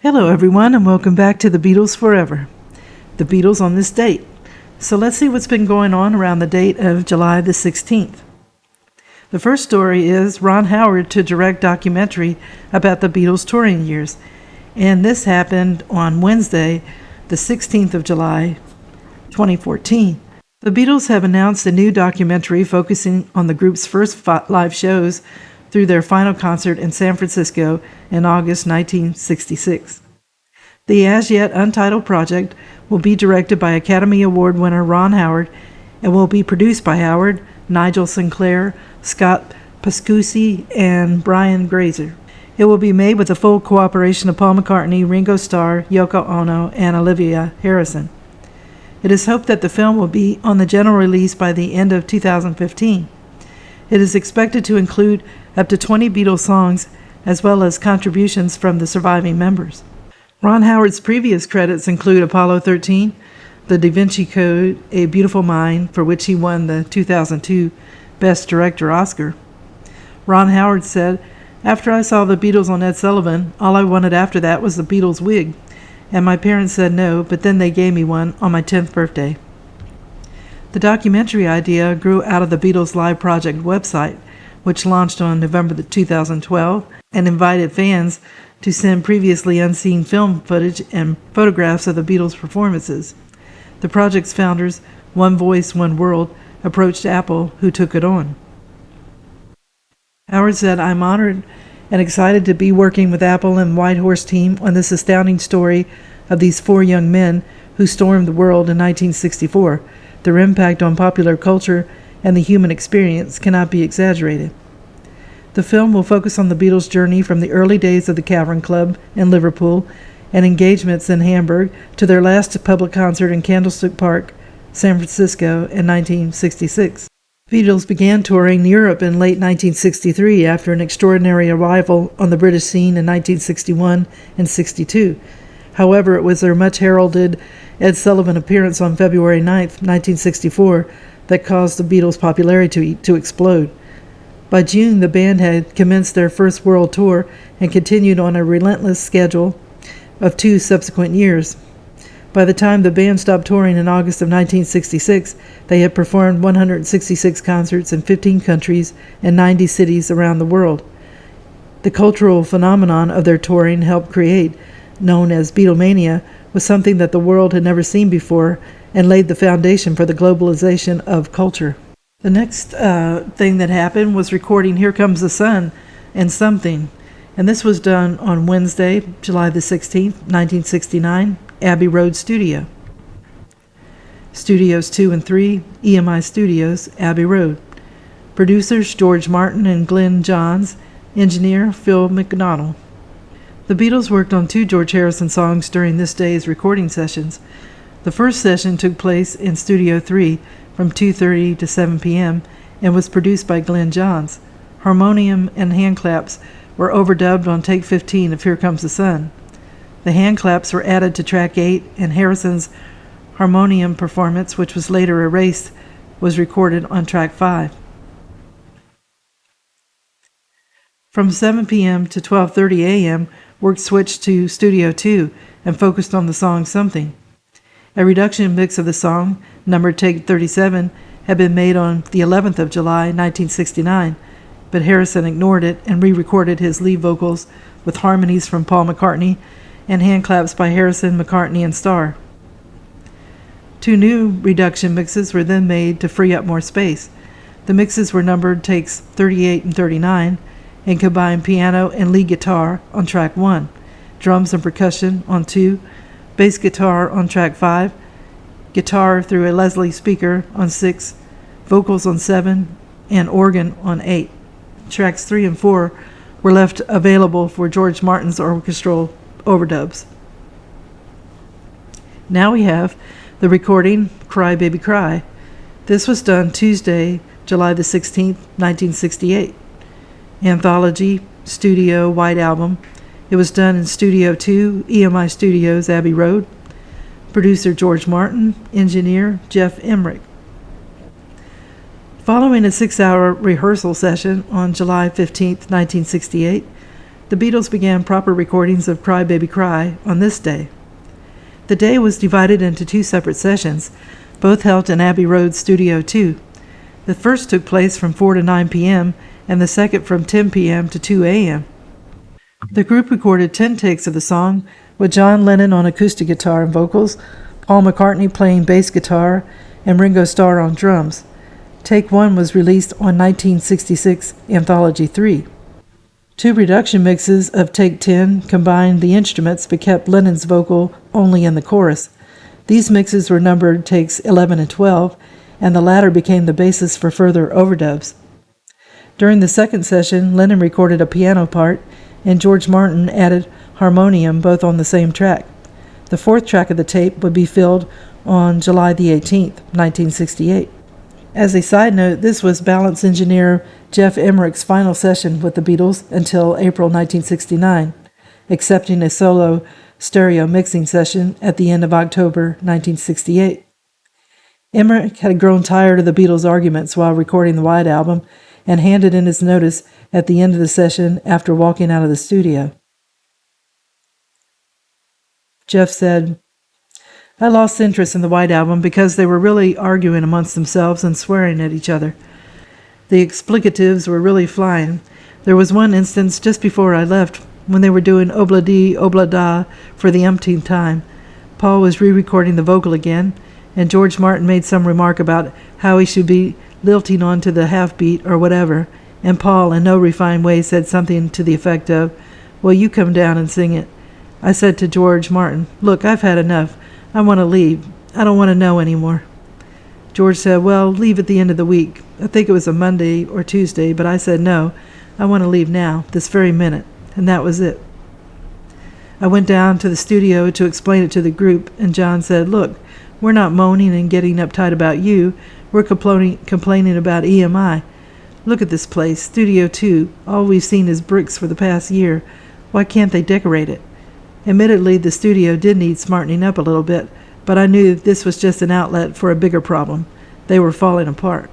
Hello everyone, and welcome back to the Beatles Forever. The Beatles on this date. So let's see what's been going on around the date of July the 16th. The first story is Ron Howard to direct documentary about the Beatles' touring years. And this happened on Wednesday, the 16th of July, 2014. The Beatles have announced a new documentary focusing on the group's first live shows through their final concert in San Francisco in August 1966. The as-yet untitled project will be directed by Academy Award winner Ron Howard and will be produced by Howard, Nigel Sinclair, Scott Pascucci, and Brian Grazer. It will be made with the full cooperation of Paul McCartney, Ringo Starr, Yoko Ono, and Olivia Harrison. It is hoped that the film will be on the general release by the end of 2015. It is expected to include up to 20 Beatles songs, as well as contributions from the surviving members. Ron Howard's previous credits include Apollo 13, The Da Vinci Code, A Beautiful Mind, for which he won the 2002 Best Director Oscar. Ron Howard said, "After I saw the Beatles on Ed Sullivan, all I wanted after that was the Beatles wig, and my parents said no, but then they gave me one on my 10th birthday." The documentary idea grew out of the Beatles Live Project website, which launched on November 2012 and invited fans to send previously unseen film footage and photographs of the Beatles' performances. The project's founders, One Voice, One World, approached Apple, who took it on. Howard said, "I'm honored and excited to be working with Apple and White Horse team on this astounding story of these four young men who stormed the world in 1964. Their impact on popular culture and the human experience cannot be exaggerated." The film will focus on the Beatles' journey from the early days of the Cavern Club in Liverpool and engagements in Hamburg to their last public concert in Candlestick Park, San Francisco in 1966. Beatles began touring Europe in late 1963 after an extraordinary arrival on the British scene in 1961 and 62. However, it was their much heralded Ed Sullivan appearance on February 9, 1964, that caused the Beatles' popularity to explode. By June, the band had commenced their first world tour and continued on a relentless schedule of 2 subsequent years. By the time the band stopped touring in August of 1966, they had performed 166 concerts in 15 countries and 90 cities around the world. The cultural phenomenon of their touring helped create, known as Beatlemania, was something that the world had never seen before and laid the foundation for the globalization of culture. The next thing that happened was recording Here Comes the Sun and Something, and this was done on Wednesday, July the 16th, 1969, Abbey Road Studio. Studios 2 and 3, EMI Studios, Abbey Road. Producers George Martin and Glenn Johns, engineer Phil McDonald. The Beatles worked on 2 George Harrison songs during this day's recording sessions. The first session took place in Studio 3 from 2:30 to 7 p.m. and was produced by Glenn Johns. Harmonium and hand claps were overdubbed on take 15 of Here Comes the Sun. The hand claps were added to track 8, and Harrison's harmonium performance, which was later erased, was recorded on track 5. From 7 p.m. to 12:30 a.m., work switched to Studio 2 and focused on the song Something. A reduction mix of the song, numbered take 37, had been made on the 11th of July, 1969, but Harrison ignored it and re-recorded his lead vocals with harmonies from Paul McCartney and hand claps by Harrison, McCartney, and Starr. 2 new reduction mixes were then made to free up more space. The mixes were numbered takes 38 and 39 and combined piano and lead guitar on track 1, drums and percussion on 2, bass guitar on track 5, guitar through a Leslie speaker on 6, vocals on 7, and organ on 8. Tracks 3 and 4 were left available for George Martin's orchestral overdubs. Now we have the recording Cry Baby Cry. This was done Tuesday, July the 16th, 1968. Anthology, Studio, White Album. It was done in Studio 2, EMI Studios, Abbey Road. Producer George Martin, engineer Jeff Emmerich. Following a 6-hour rehearsal session on July 15, 1968, The Beatles began proper recordings of Cry Baby Cry on this day. The day was divided into 2 separate sessions, both held in Abbey Road Studio 2. The first took place from 4 to 9 p.m., and the second from 10 p.m. to 2 a.m. The group recorded 10 takes of the song, with John Lennon on acoustic guitar and vocals, Paul McCartney playing bass guitar, and Ringo Starr on drums. Take 1 was released on 1966 Anthology 3. 2 reduction mixes of Take 10 combined the instruments but kept Lennon's vocal only in the chorus. These mixes were numbered takes 11 and 12, and the latter became the basis for further overdubs. During the second session, Lennon recorded a piano part, and George Martin added harmonium both on the same track. The 4th track of the tape would be filled on July the 18th, 1968. As a side note, this was balance engineer Jeff Emmerich's final session with the Beatles until April 1969, accepting a solo stereo mixing session at the end of October 1968. Emmerich had grown tired of the Beatles' arguments while recording the White Album and handed in his notice at the end of the session after walking out of the studio. Jeff said, "I lost interest in the White Album because they were really arguing amongst themselves and swearing at each other. The explicatives were really flying. There was one instance just before I left when they were doing Obla-dee, Obla-da for the umpteenth time. Paul was re-recording the vocal again, and George Martin made some remark about how he should be lilting on to the half-beat or whatever, and Paul, in no refined way, said something to the effect of, 'Well, you come down and sing it.' I said to George Martin, 'Look, I've had enough. I want to leave. I don't want to know anymore.' George said, 'Well, leave at the end of the week.' I think it was a Monday or Tuesday, but I said, 'No, I want to leave now, this very minute.' And that was it. I went down to the studio to explain it to the group, and John said, 'Look, we're not moaning and getting uptight about you. We're complaining about EMI. Look at this place, Studio 2. All we've seen is bricks for the past year. Why can't they decorate it?' Admittedly, the studio did need smartening up a little bit, but I knew this was just an outlet for a bigger problem. They were falling apart."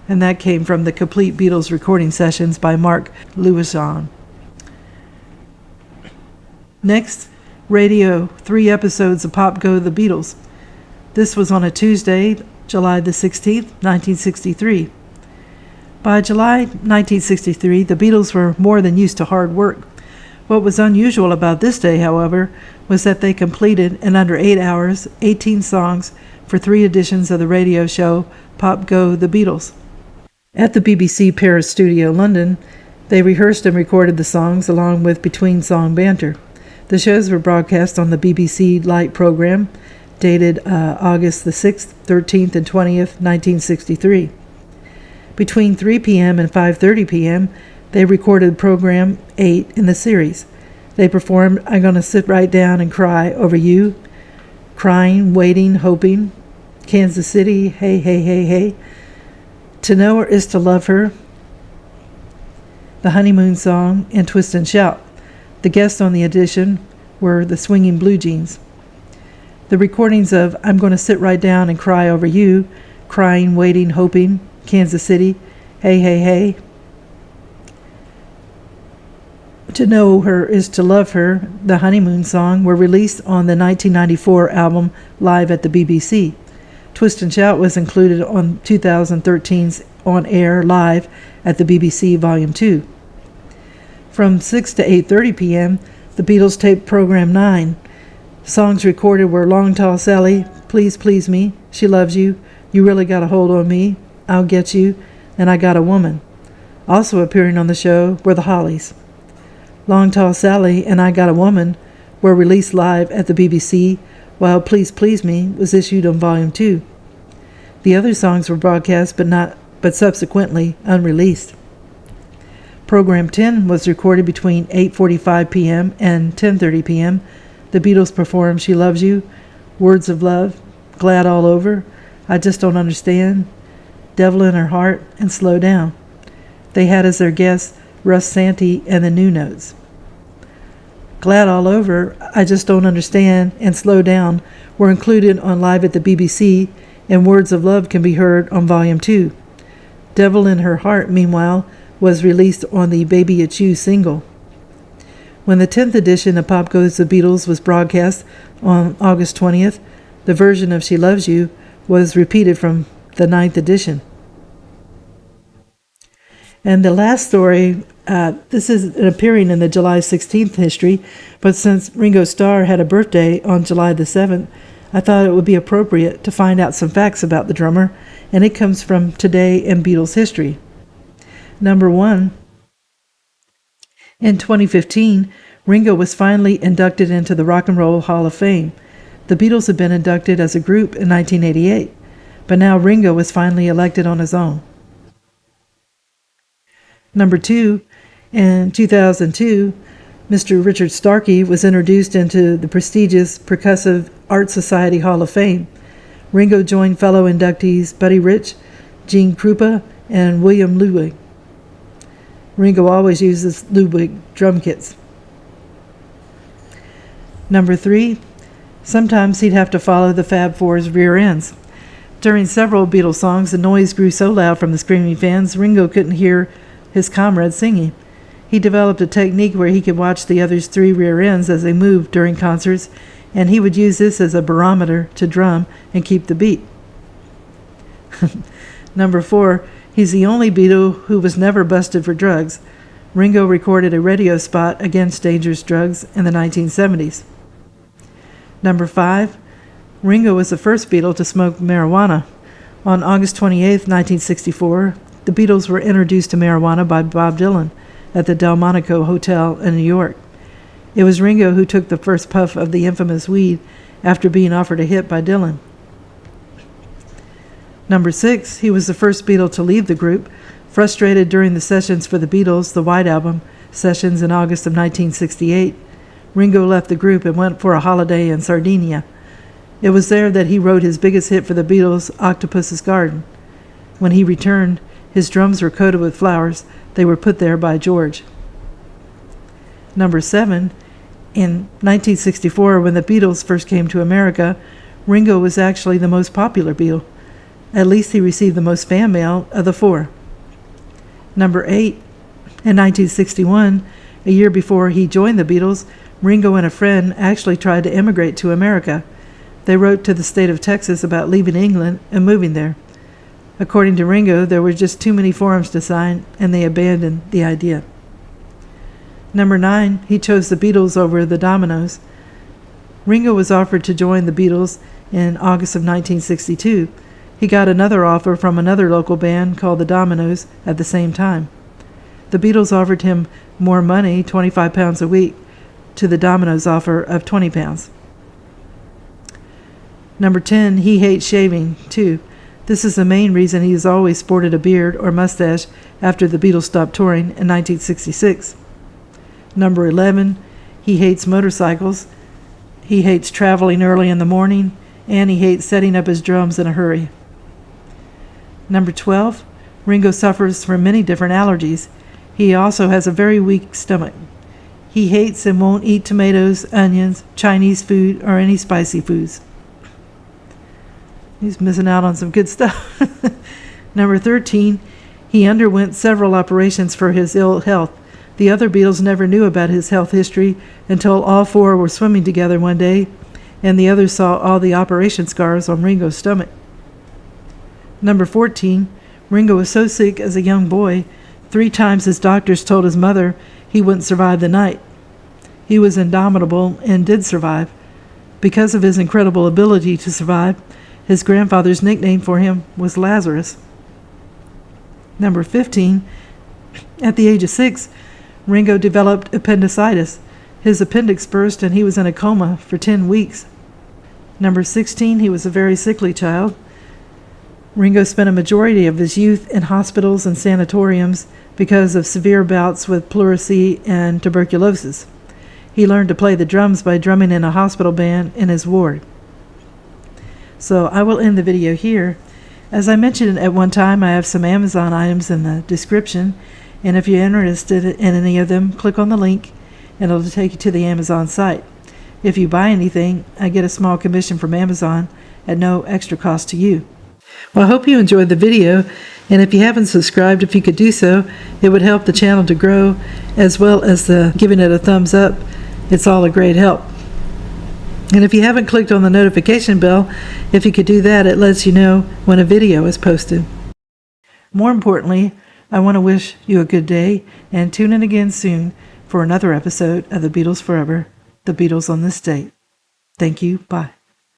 And that came from the Complete Beatles recording sessions by Mark Lewison. Next, radio 3 episodes of Pop Go the Beatles. This was on a Tuesday, July the 16th, 1963. By July 1963, the Beatles were more than used to hard work. What was unusual about this day, however, was that they completed, in under 8 hours, 18 songs for 3 editions of the radio show Pop Go the Beatles. At the BBC Paris studio, London, they rehearsed and recorded the songs along with between-song banter. The shows were broadcast on the BBC Light program, dated August the 6th, 13th, and 20th, 1963. Between 3 p.m. and 5:30 p.m., they recorded program 8 in the series. They performed I'm Gonna Sit Right Down and Cry Over You, Crying, Waiting, Hoping, Kansas City, Hey, Hey, Hey, Hey, To Know Her Is to Love Her, The Honeymoon Song, and Twist and Shout. The guests on the edition were the Swinging Blue Jeans. The recordings of I'm Gonna Sit Right Down and Cry Over You, Crying, Waiting, Hoping, Kansas City, Hey, Hey, Hey, To Know Her Is to Love Her, The Honeymoon Song, were released on the 1994 album Live at the BBC. Twist and Shout was included on 2013's On Air Live at the BBC Volume 2. From 6 to 8:30 p.m., the Beatles taped Program 9. Songs recorded were Long Tall Sally, Please Please Me, She Loves You, You Really Got a Hold on Me, I'll Get You, and I Got a Woman. Also appearing on the show were the Hollies. Long Tall Sally and I Got a Woman were released live at the BBC, while Please Please Me was issued on Volume 2. The other songs were broadcast but subsequently unreleased. Program 10 was recorded between 8:45 p.m. and 10:30 p.m. The Beatles performed She Loves You, Words of Love, Glad All Over, I Just Don't Understand, Devil in Her Heart, and Slow Down. They had as their guests Russ Santee and the New Notes. Glad All Over, I Just Don't Understand, and Slow Down were included on Live at the BBC, and Words of Love can be heard on Volume 2. Devil in Her Heart, meanwhile, was released on the Baby It's You single. When the 10th edition of Pop Goes the Beatles was broadcast on August 20th, the version of She Loves You was repeated from the 9th edition. And the last story, this is appearing in the July 16th history, but since Ringo Starr had a birthday on July the 7th, I thought it would be appropriate to find out some facts about the drummer, and it comes from Today in Beatles History. Number 1, in 2015, Ringo was finally inducted into the Rock and Roll Hall of Fame. The Beatles had been inducted as a group in 1988, but now Ringo was finally elected on his own. Number 2, in 2002, Mr. Richard Starkey was introduced into the prestigious Percussive Art Society Hall of Fame. Ringo joined fellow inductees Buddy Rich, Gene Krupa, and William Ludwig. Ringo always uses Ludwig drum kits. Number 3, sometimes he'd have to follow the Fab Four's rear ends. During several Beatles songs, the noise grew so loud from the screaming fans, Ringo couldn't hear his comrades singing. He developed a technique where he could watch the others' 3 rear ends as they moved during concerts, and he would use this as a barometer to drum and keep the beat. Number 4, he's the only Beatle who was never busted for drugs. Ringo recorded a radio spot against dangerous drugs in the 1970s. Number 5, Ringo was the first Beatle to smoke marijuana. On August 28, 1964, the Beatles were introduced to marijuana by Bob Dylan at the Delmonico Hotel in New York. It was Ringo who took the first puff of the infamous weed after being offered a hit by Dylan. Number 6, he was the first Beatle to leave the group. Frustrated during the sessions for the Beatles, the White Album sessions in August of 1968, Ringo left the group and went for a holiday in Sardinia. It was there that he wrote his biggest hit for the Beatles, Octopus's Garden. When he returned, his drums were coated with flowers. They were put there by George. Number 7, in 1964, when the Beatles first came to America, Ringo was actually the most popular Beatle. At least he received the most fan mail of the 4. Number 8, in 1961, a year before he joined the Beatles, Ringo and a friend actually tried to immigrate to America. They wrote to the state of Texas about leaving England and moving there. According to Ringo, there were just too many forms to sign, and they abandoned the idea. Number 9, he chose the Beatles over the Dominoes. Ringo was offered to join the Beatles in August of 1962. He got another offer from another local band called the Dominoes at the same time. The Beatles offered him more money, £25 a week, to the Dominoes offer of £20. Number 10, he hates shaving, too. This is the main reason he has always sported a beard or mustache after the Beatles stopped touring in 1966. Number 11, he hates motorcycles. He hates traveling early in the morning, and he hates setting up his drums in a hurry. Number 12, Ringo suffers from many different allergies. He also has a very weak stomach. He hates and won't eat tomatoes, onions, Chinese food, or any spicy foods. He's missing out on some good stuff. Number 13, he underwent several operations for his ill health. The other Beatles never knew about his health history until all 4 were swimming together one day, and the others saw all the operation scars on Ringo's stomach. Number 14, Ringo was so sick as a young boy, 3 times his doctors told his mother he wouldn't survive the night. He was indomitable and did survive. Because of his incredible ability to survive, his grandfather's nickname for him was Lazarus. Number 15, at the age of 6, Ringo developed appendicitis. His appendix burst and he was in a coma for 10 weeks. Number 16, he was a very sickly child. Ringo spent a majority of his youth in hospitals and sanatoriums because of severe bouts with pleurisy and tuberculosis. He learned to play the drums by drumming in a hospital band in his ward. So I will end the video here. As I mentioned at one time, I have some Amazon items in the description, and if you're interested in any of them, click on the link and it'll take you to the Amazon site. If you buy anything, I get a small commission from Amazon at no extra cost to you. Well, I hope you enjoyed the video, and if you haven't subscribed, if you could do so, it would help the channel to grow, as well as giving it a thumbs up. It's all a great help. And if you haven't clicked on the notification bell, if you could do that, it lets you know when a video is posted. More importantly, I want to wish you a good day, and tune in again soon for another episode of The Beatles Forever, The Beatles on this date. Thank you. Bye.